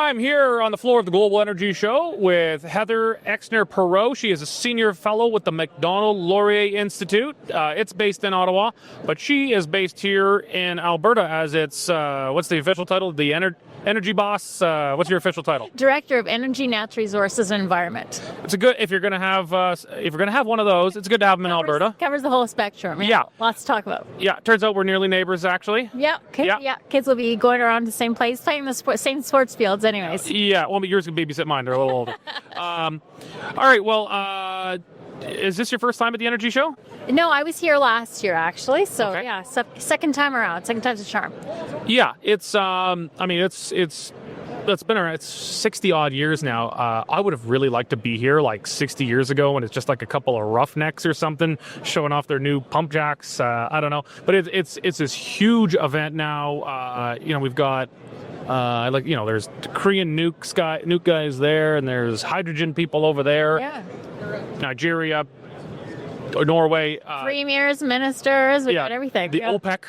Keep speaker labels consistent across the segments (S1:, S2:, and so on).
S1: I'm here on the floor of the Global Energy Show with Heather Exner-Pirot. She is a senior fellow with the Macdonald-Laurier Institute. It's based in Ottawa, but she is based here in Alberta as its, what's the official title? The Energy Boss? What's your official title?
S2: Director of Energy, Natural Resources, and Environment.
S1: It's a good, if you're going to have one of those, it's good to have them in Alberta.
S2: Covers the whole spectrum.
S1: Yeah.
S2: Lots to talk about.
S1: Yeah, turns out we're nearly neighbors, actually.
S2: Yeah. Kids will be going around the same place, playing the same sports fields anyways.
S1: Yeah, well, but yours can babysit mine. They're a little older. All right, well, is this your first time at the Energy Show?
S2: No, I was here last year, actually. So,
S1: Okay.
S2: yeah, second time around. Second time's a charm.
S1: Yeah, it's been around, it's 60 odd years now. I would have really liked to be here like 60 years ago when it's just like a couple of roughnecks or something showing off their new pump jacks. I don't know, but it's this huge event now. We've got there's Korean nuke guys there, and there's hydrogen people over there.
S2: Yeah.
S1: Nigeria, Norway.
S2: Premiers, ministers, we got everything.
S1: The OPEC.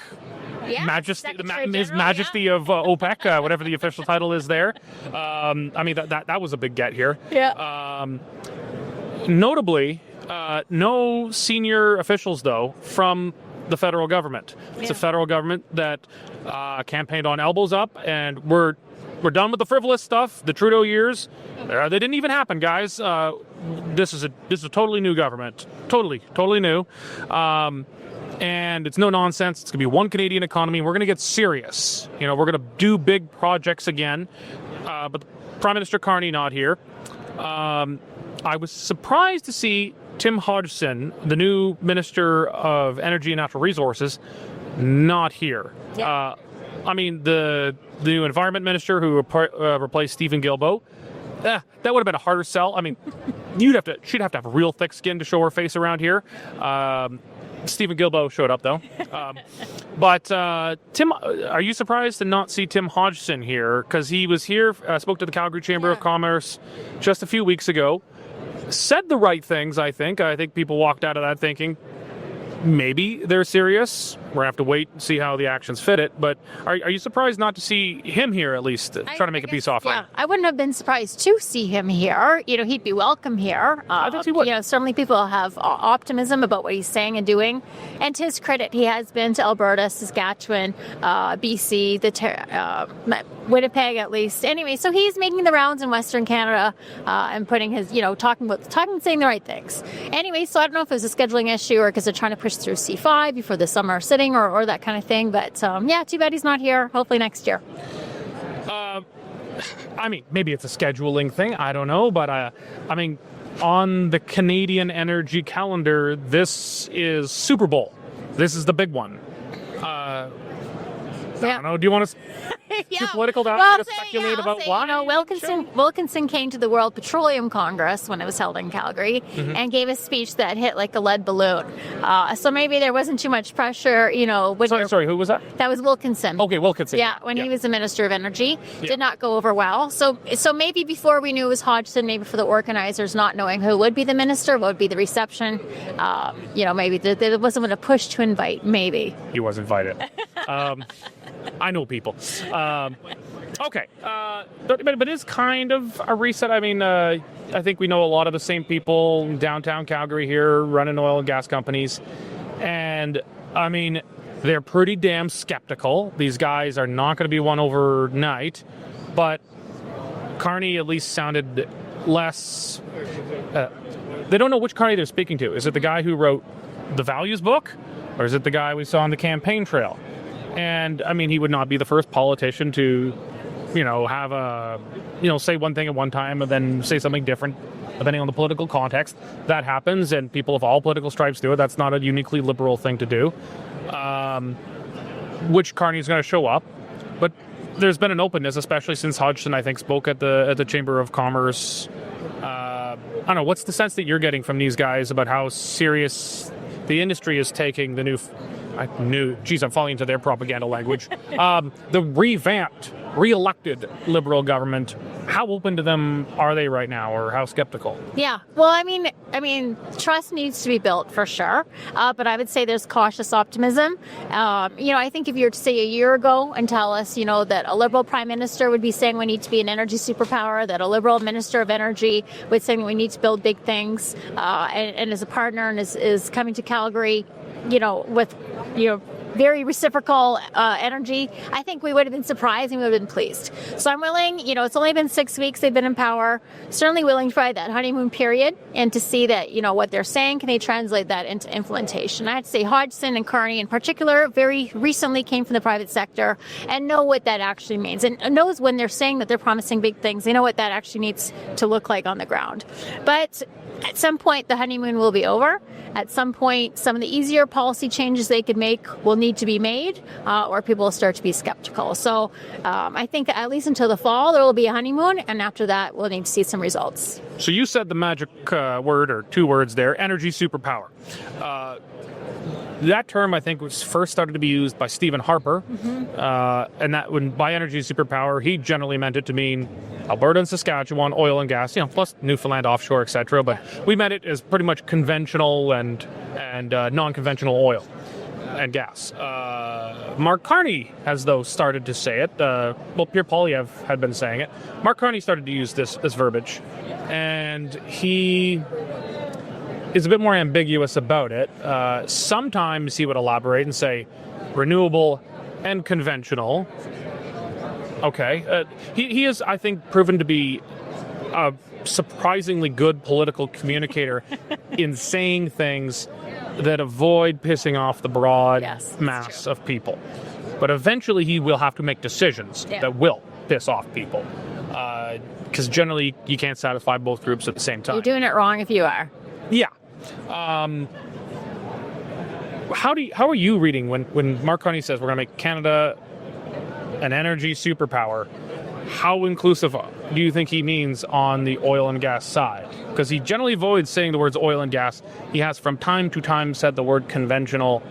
S2: Yeah,
S1: Majesty,
S2: Secretary
S1: His
S2: General,
S1: Majesty of OPEC, whatever the official title is there. That was a big get here.
S2: Yeah.
S1: Notably, no senior officials, though, from the federal government. It's a federal government that campaigned on elbows up, and we're done with the frivolous stuff. The Trudeau years, they didn't even happen, guys. This is a totally new government. Totally new. And it's no nonsense. It's going to be one Canadian economy. We're going to get serious. We're going to do big projects again. But Prime Minister Carney not here. I was surprised to see Tim Hodgson, the new Minister of Energy and Natural Resources, not here.
S2: Yeah.
S1: The new Environment Minister who replaced Stephen Guilbeault, that would have been a harder sell. She'd have to have real thick skin to show her face around here. Stephen Guilbeault showed up, though. But Tim, are you surprised to not see Tim Hodgson here? Because he was here, spoke to the Calgary Chamber of Commerce just a few weeks ago, said the right things, I think. I think people walked out of that thinking, maybe they're serious. We're going to have to wait and see how the actions fit it. But are you surprised not to see him here, at least, trying to make a peace offering?
S2: Yeah, I wouldn't have been surprised to see him here. He'd be welcome here.
S1: I think he would.
S2: Certainly people have optimism about what he's saying and doing. And to his credit, he has been to Alberta, Saskatchewan, BC, Winnipeg, at least. Anyway, so he's making the rounds in Western Canada and putting his, talking, saying the right things. Anyway, so I don't know if it was a scheduling issue or because they're trying to push through C5 before the summer sitting or that kind of thing. But too bad he's not here. Hopefully next year.
S1: Maybe it's a scheduling thing. I don't know. But on the Canadian energy calendar, this is Super Bowl. This is the big one. I don't know. Do you want to get political to speculate about why?
S2: Wilkinson came to the World Petroleum Congress when it was held in Calgary and gave a speech that hit like a lead balloon. So maybe there wasn't too much pressure,
S1: Sorry, who was that?
S2: That was Wilkinson.
S1: Okay, Wilkinson.
S2: Yeah, when he was the Minister of Energy. Did not go over well. So maybe before we knew it was Hodgson, maybe for the organizers not knowing who would be the minister, what would be the reception, maybe there wasn't a push to invite, maybe.
S1: He was invited. I know people. Okay. But it's kind of a reset. I think we know a lot of the same people in downtown Calgary here running oil and gas companies. And, they're pretty damn skeptical. These guys are not going to be won overnight. But Carney at least sounded less... they don't know which Carney they're speaking to. Is it the guy who wrote the values book? Or is it the guy we saw on the campaign trail? And, he would not be the first politician to, have say one thing at one time and then say something different, depending on the political context. That happens, and people of all political stripes do it. That's not a uniquely liberal thing to do. Which Carney's going to show up. But there's been an openness, especially since Hodgson, I think, spoke at the Chamber of Commerce. I don't know, what's the sense that you're getting from these guys about how serious the industry is taking the new I'm falling into their propaganda language. The revamped, re-elected Liberal government, how open to them are they right now, or how skeptical?
S2: Yeah. Well, I mean, trust needs to be built for sure. But I would say there's cautious optimism. I think if you were to say a year ago and tell us, that a Liberal Prime Minister would be saying we need to be an energy superpower, that a Liberal Minister of Energy would say we need to build big things, and as a partner and is coming to Calgary, with, very reciprocal energy, I think we would have been surprised and we would have been pleased. So I'm willing, it's only been 6 weeks they've been in power, certainly willing to try that honeymoon period and to see that, what they're saying, can they translate that into implementation? I have to say Hodgson and Carney in particular very recently came from the private sector and know what that actually means, and knows when they're saying that they're promising big things, they know what that actually needs to look like on the ground. But at some point, the honeymoon will be over. At some point, some of the easier policy changes they could make will need to be made, or people will start to be skeptical. So I think at least until the fall, there will be a honeymoon, and after that, we'll need to see some results.
S1: So you said the magic word, or two words there, energy superpower. That term, I think, was first started to be used by Stephen Harper, and that when by energy superpower, he generally meant it to mean Alberta and Saskatchewan, oil and gas, plus Newfoundland offshore, etc. But we meant it as pretty much conventional and non-conventional oil and gas. Mark Carney has, though, started to say it. Pierre Poilievre had been saying it. Mark Carney started to use this verbiage, and he is a bit more ambiguous about it. Sometimes he would elaborate and say renewable and conventional. Okay. He is, I think, proven to be a surprisingly good political communicator in saying things that avoid pissing off the broad mass of people. But eventually he will have to make decisions that will piss off people. Because generally you can't satisfy both groups at the same time.
S2: You're doing it wrong if you are.
S1: Yeah. How are you reading when Mark Carney says we're going to make Canada an energy superpower? How inclusive do you think he means on the oil and gas side? Because he generally avoids saying the words oil and gas. He has from time to time said the word conventional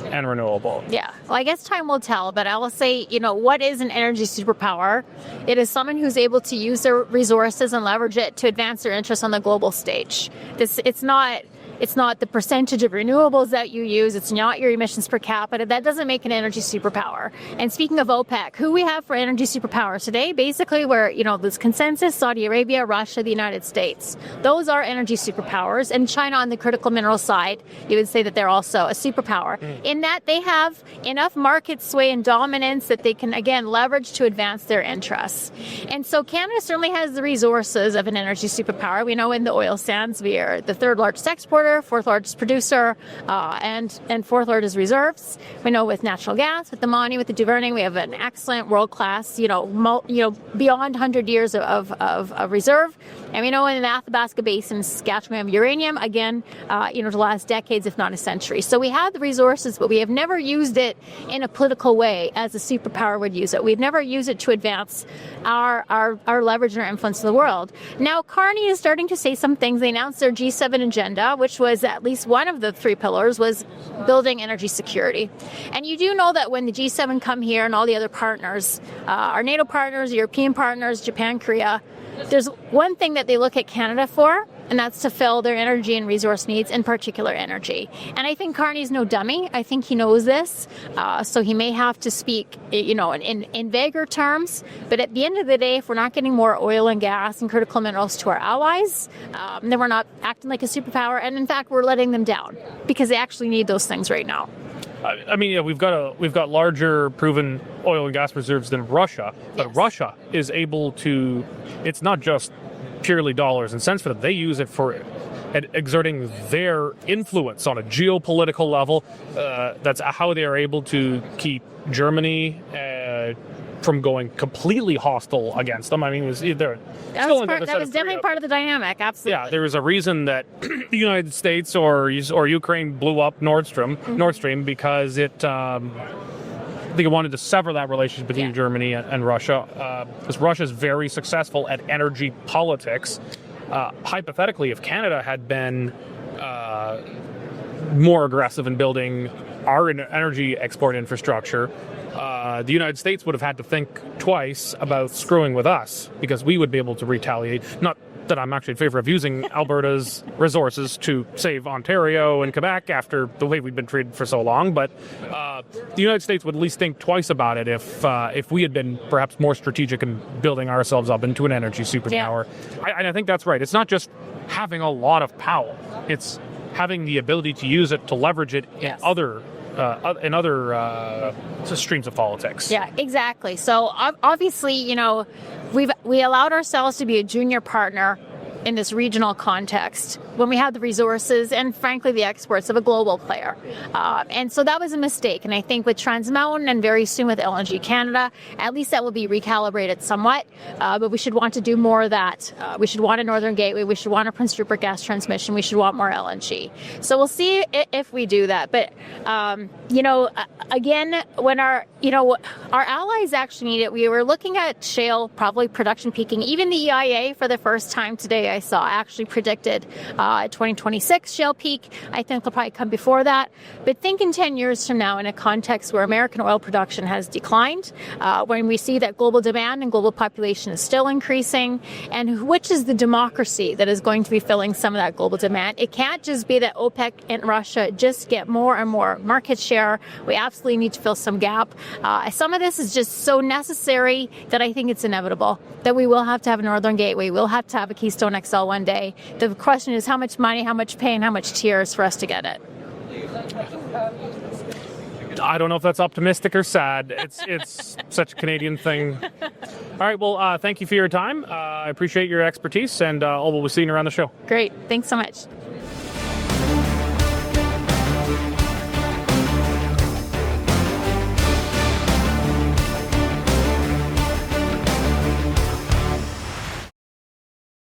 S1: and renewable.
S2: Yeah. Well, I guess time will tell, but I will say, what is an energy superpower? It is someone who's able to use their resources and leverage it to advance their interests on the global stage. It's not the percentage of renewables that you use. It's not your emissions per capita. That doesn't make an energy superpower. And speaking of OPEC, who we have for energy superpowers today, basically where, there's consensus, Saudi Arabia, Russia, the United States. Those are energy superpowers. And China on the critical mineral side, you would say that they're also a superpower. In that they have enough market sway and dominance that they can, again, leverage to advance their interests. And so Canada certainly has the resources of an energy superpower. We know in the oil sands, we are the third largest exporter, fourth largest producer, and fourth largest reserves. We know with natural gas, with the Montney, with the Duvernay, we have an excellent world-class, beyond 100 years of reserve. And we know in the Athabasca Basin, in Saskatchewan, we have uranium, again, the last decades, if not a century. So we have the resources, but we have never used it in a political way as a superpower would use it. We've never used it to advance our leverage and our influence in the world. Now, Carney is starting to say some things. They announced their G7 agenda, which was at least one of the three pillars was building energy security. And you do know that when the G7 come here and all the other partners, our NATO partners, European partners, Japan, Korea, there's one thing that they look at Canada for, and that's to fill their energy and resource needs, in particular energy. And I think Carney's no dummy. I think he knows this. So he may have to speak, in vaguer terms. But at the end of the day, if we're not getting more oil and gas and critical minerals to our allies, then we're not acting like a superpower. And in fact, we're letting them down because they actually need those things right now.
S1: We've got larger proven oil and gas reserves than Russia, but Russia is able to. It's not just purely dollars and cents for them. They use it for exerting their influence on a geopolitical level. That's how they are able to keep Germany from going completely hostile against them. That was
S2: definitely part of the dynamic. Absolutely.
S1: Yeah, there was a reason that the United States or Ukraine blew up Nord Stream because it. I think it wanted to sever that relationship between Germany and Russia, because Russia is very successful at energy politics. Hypothetically, if Canada had been more aggressive in building our energy export infrastructure, the United States would have had to think twice about screwing with us because we would be able to retaliate. Not that I'm actually in favor of using Alberta's resources to save Ontario and Quebec after the way we've been treated for so long, but the United States would at least think twice about it if we had been perhaps more strategic in building ourselves up into an energy superpower. Yeah. I think that's right. It's not just having a lot of power. It's having the ability to use it to leverage it in other streams of politics.
S2: Yeah, exactly. So obviously, you know, we allowed ourselves to be a junior partner in this regional context when we had the resources and, frankly, the exports of a global player. And so that was a mistake. And I think with Trans Mountain and very soon with LNG Canada, at least that will be recalibrated somewhat. But we should want to do more of that. We should want a Northern Gateway. We should want a Prince Rupert gas transmission. We should want more LNG. So we'll see if we do that. But, you know, again, when our allies actually need it, we were looking at shale probably production peaking. Even the EIA for the first time today, I saw, actually predicted 2026 shale peak. I think it'll probably come before that. But think in 10 years from now in a context where American oil production has declined, when we see that global demand and global population is still increasing, and which is the democracy that is going to be filling some of that global demand. It can't just be that OPEC and Russia just get more and more market share. We absolutely need to fill some gap. Some of this is just so necessary that I think it's inevitable that we will have to have a Northern Gateway. We'll have to have a Keystone XL one day. The question is how much money, how much pain, how much tears for us to get it.
S1: I don't know if that's optimistic or sad. It's such a Canadian thing. All right, well, thank you for your time. I appreciate your expertise, and we'll be seeing you around the show.
S2: Great. Thanks so much.